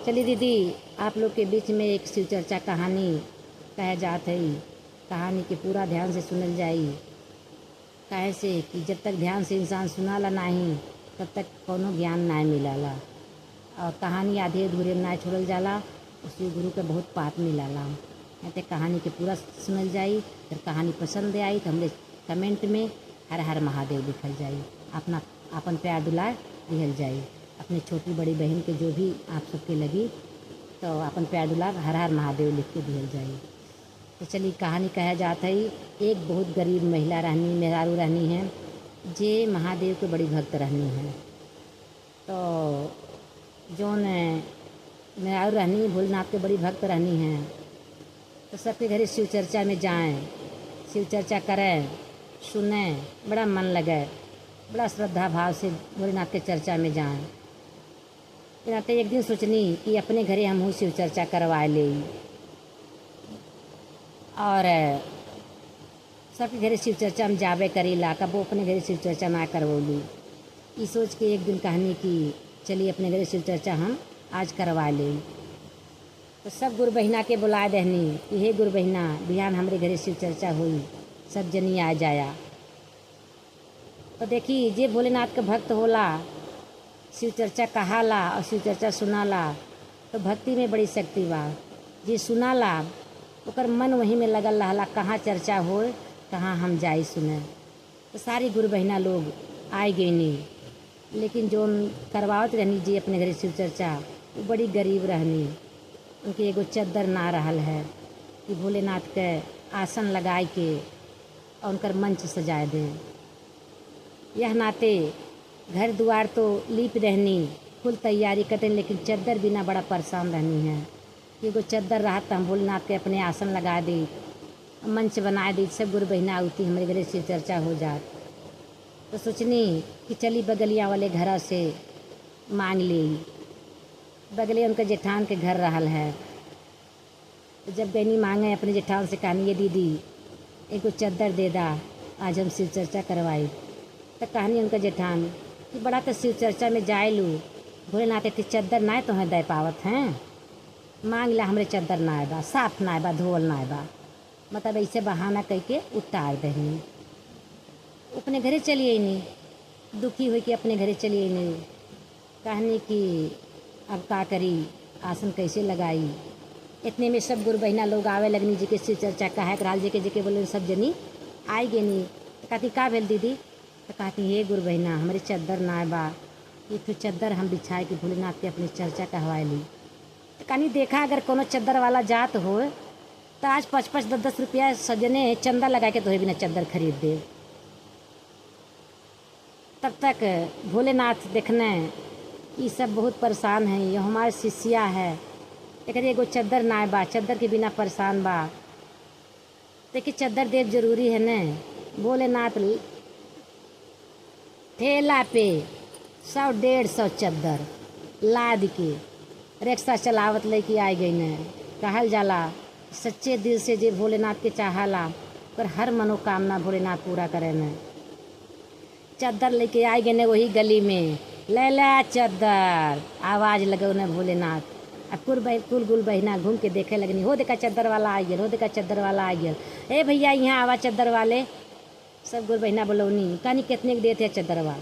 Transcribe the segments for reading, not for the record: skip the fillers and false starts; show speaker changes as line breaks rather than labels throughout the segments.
चलिए दीदी, आप लोग के बीच में एक शिव चर्चा कहानी कह जात है। कहानी के पूरा ध्यान से सुनल जाई। काहे से कि जब तक ध्यान से इंसान सुनाला नहीं तब तक कोनो ज्ञान ना मिलाला, और कहानी आधे अधूरे में ना छोड़ल जाला। उसी गुरु के बहुत पाप मिलाला। कहते कहानी के पूरा सुनल जाई। अगर कहानी पसंद आई तो हमरे कमेंट में हर हर महादेव लिखल जाई, अपना अपन प्यार दुलार दिहल जाई। अपने छोटी बड़ी बहन के जो भी आप सबके लगी तो अपन प्यार दुलार हर हर महादेव लिख के दिहल जाई। तो चलिए कहानी कहा जाता है। एक बहुत गरीब महिला रहनी, मेहरारू रहनी है, जे महादेव के बड़ी भक्त रहनी है। तो जौन मेहरारू रहनी भोलेनाथ के बड़ी भक्त रहनी है, तो सबके घरे शिव चर्चा में जाएं, शिव चर्चा करें, सुनें, बड़ा मन लगे, बड़ा श्रद्धा भाव से भोलेनाथ के चर्चा में जाएं। नाते एक दिन सोचनी कि अपने घरे हम शिव चर्चा करवाए ले, और सबके घरे शिव चर्चा में जावे करीला, कब वो अपने घरे शिव चर्चा ना करवोली। ये सोच के एक दिन कहनी कि चलिए अपने घरे शिव चर्चा हम आज करवा ले। तो सब गुरु बहिना के बुलाए दहनी कि हे गुरु बहिना, बिहान हमारे घरे शिव चर्चा हुई, सब जनी आ जाया। तो देखी जे भोलेनाथ के भक्त होला, शिव चर्चा कहाला और शिव चर्चा सुनाला, तो भक्ति में बड़ी शक्ति बा। जे सुनाला ओकर मन वहीं में लगल रहला, कहाँ चर्चा हो, कहाँ हम जाई सुने। तो सारी गुरु बहिना लोग आए गईनी, लेकिन जो करवावत रहनी जी अपने घरे शिव चर्चा, वो बड़ी गरीब रहनी। उनके एगो चद्दर ना रहल है कि भोलेनाथ के आसन लगाए के और उनकर मंच सजाए दें। यह नाते घर द्वार तो लीप रहनी, फुल तैयारी करते, लेकिन चद्दर बिना बड़ा परेशान रहनी है। एगो चद्दर रहा तो हम भोलेनाथ के अपने आसन लगा दी, मंच बना दी, सब गुरु बहिना आती हमारे घरे शिव चर्चा हो जात। तो सोचनी कि चली बगलिया वाले घरा से मांग ली। बगलिया उनका जेठान के घर रहल है। तो जब गईनी मांगे अपने जेठान से, कहानी ये दीदी एगो चद्दर दे दा, आज हम शिव चर्चा करवाई। तो कहानी उनका जेठान कि बड़ा तो शिव चर्चा में जाए लू, भोलेनाथ के चद्दर ना तो दे पावत हैं, मांग ला हमरे चद्दर ना बा, साफ ना बा, धोवल ना बा। मतलब ऐसे बहाना कह के उतार दही। अपने घरे चलिए नहीं, दुखी हुई कि अपने घरे चलिए नहीं। कहनी कि अब का करी, आसन कैसे लगाई। इतने में सब गुरु बहिना लोग आवे लगनी जी के शिव चर्चा कहे कराल जी के बोले सब जनी आई गे नहीं। तो कहती का भेल दीदी। तो कहती हे गुरु बहिना, हमारे चद्दर ना बा, ये तो चद्दर हम बिछाए कि भोलेनाथ के अपनी चर्चा कहवाए ली। तो कहानी देखा अगर कोनो चद्दर वाला जात हो तो आज 5-5, 10-10 रुपया सजने चंदा लगा के तो बिना चद्दर खरीद दे। तब तक भोलेनाथ देखने ये सब बहुत परेशान है, ये हमारे शिष्या है, एक एगो चद्दर ना बा, चद्दर के बिना परेशान बा। देखिए चद्दर देव जरूरी है न। भोलेनाथ ठेला पे 100-150 चद्दर लाद के रिक्शा चलावत लेके आ गई न। कहल जाला सच्चे दिल से जे भोलेनाथ के चाहला पर हर मनोकामना भोलेनाथ पूरा करे न। चद्दर लेके आ गए न वही गली में, ले ला चद्दर, आवाज़ लगो न भोलेनाथ। अब कुल गुल बहिना घूम के देखे लगनी, हो देखा चद्दर वाला आ गया, हो देखा चद्दर वाला आ गया, ए भैया यहाँ आवा चद्दर वाले। सब गुरु बहिना बोलौनी, कहानी कितने के देते चद्दरवा।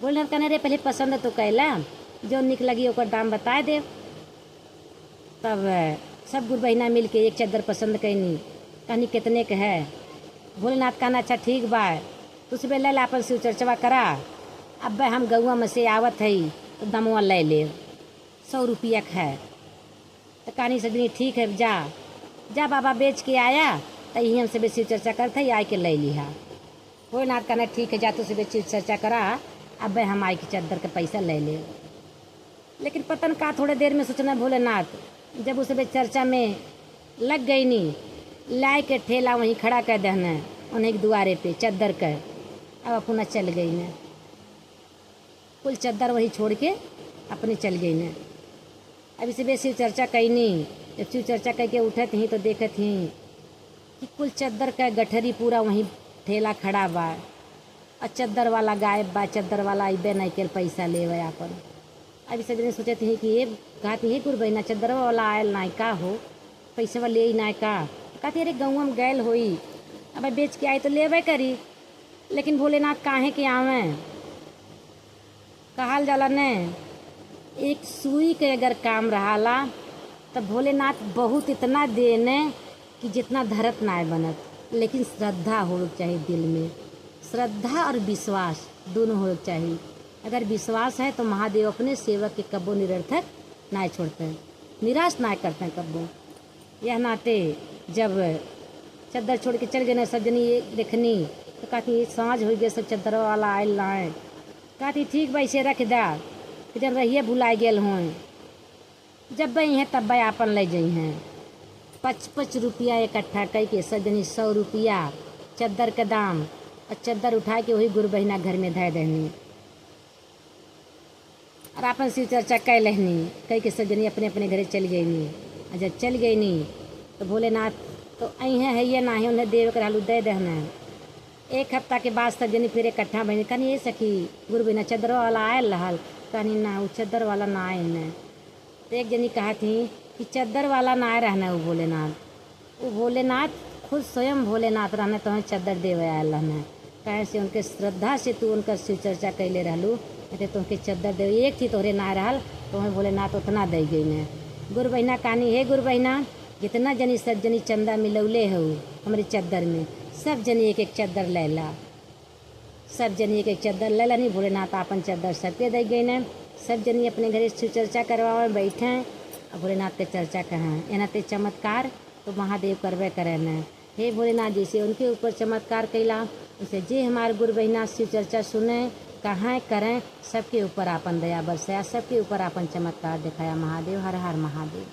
बोलना कहने रे पहले पसंद तो कैला, जो निक लगी ओकर दाम बता दे। तब सब गुरु बहिना मिल के एक चद्दर पसंद कैनी। कहानी कितने के है। भोलेनाथ कहना अच्छा ठीक बा, तुझ ले ला अपन शिव चर्चवा करा। अब हम गौआ में से आवत है तो दमवा ले ले, 100 रुपया है। तो कहानी सजनी ठीक है, जा जा बाबा बेच के आया तो यही हम सब शिव चर्चा करते ही आके ले लिहा। भोलेनाथ कहना ठीक है, जा तो सब शिव चर्चा करा, अब हम आई के चद्दर के पैसा ले ले। लेकिन पतन का थोड़े देर में सोचना भोलेनाथ जब उस चर्चा में लग गई नी, लाए के ठेला वहीं खड़ा कर देना उन्हें एक दुआरे पे चद्दर कर। अब अपना चल गई न, कुल चद्दर वही छोड़ के अपने चल गई न। अब इसे शिव चर्चा कैनी, जब शिव चर्चा कह के उठत ही तो देखत ही कि कुल चद्दर का गठरी पूरा वहीं ठेला खड़ा बा, और चद्दर वाला गायब बा। चद्दर वाला अबे नहीं के पैसा लेवे अपन। अभी सब जने सोचत हैं कि ये कहती है गुरु बहिना चदरवा वाला आयल नाय का हो, पैसे वाला ले नाय का। कहती अरे गौवा में गैल होई, अब बेच के आई तो लेवे करी, लेकिन भोलेनाथ काहे के आवे। कहल जाला ने एक सुई के अगर काम रहाला तब भोलेनाथ बहुत इतना देने कि जितना धरत नाय बनत, लेकिन श्रद्धा हो चाहिए दिल में। श्रद्धा और विश्वास दोनों हो चाहिए। अगर विश्वास है तो महादेव अपने सेवक के कब्बो निरर्थक नाय छोड़ते हैं, निराश नाय करते हैं कब्बो। यह नाते जब चद्दर छोड़ के चल गए ना सब जनी ये देखनी तो कहती सांझ हो गए, सब चद्दर वाला आयल लाए। कहती ठीक भाई से रख दा कि जब रहिए भुलाए गेल हों, जब बई हैं तब बई आपन ले जाइ हैं। 5-5 रुपया इकट्ठा कई के सब जनी 100 रुपया चद्दर के दाम, और चद्दर उठा के वही गुरु बहिना घर में धै दहनी और अपन शिव चर्चा कै लहनी। कई के सब जनी अपने अपने घरे चल गई। और जब चल गई नी तो भोलेनाथ तो अही है ये ना है, उन्हें देव के हालू दे दहना। 1 हफ्ता के बाद सब जनी फिर इकट्ठा बहनी। कहनी ये सखी गुरु बहिना चद्दर वाला आयल रहल। कहनी ना वो चद्दर वाला ना आए न। तो एक जनी कहा थी कि चद्दर वाला ना आए रहना वो भोलेनाथ खुद स्वयं भोलेनाथ रहना तो चद्दर देवे आयल रहना। कहे से उनके श्रद्धा से तू उनका शिव चर्चा कैले रहलू, नहीं तो तुमके चद्दर दे एक थी तोहरे ना रहल तो हमें भोलेनाथ उतना दे गई ने। गुरु बहिना कहानी हे गुरु बहिना जितना जनी सब जनी चंदा मिलौले हो हमारे चद्दर में, सब जनी एक एक चद्दर ले ला। सब जनी एक एक चद्दर ले ला। नहीं भोलेनाथ अपन चद्दर सबके दे गई ने। सब जनी अपने घरे शिव चर्चा करवावे बैठे और भोलेनाथ के चर्चा कहाँ एना ते चमत्कार तो महादेव करवे करे न। हे भोलेनाथ जैसे उनके ऊपर चमत्कार कैला उसे जे हमारे गुरु बहिना शिव चर्चा सुने कहाँ करें, सबके ऊपर आपन दया बरसाया, सबके ऊपर आपन चमत्कार दिखाया। महादेव हर हर महादेव।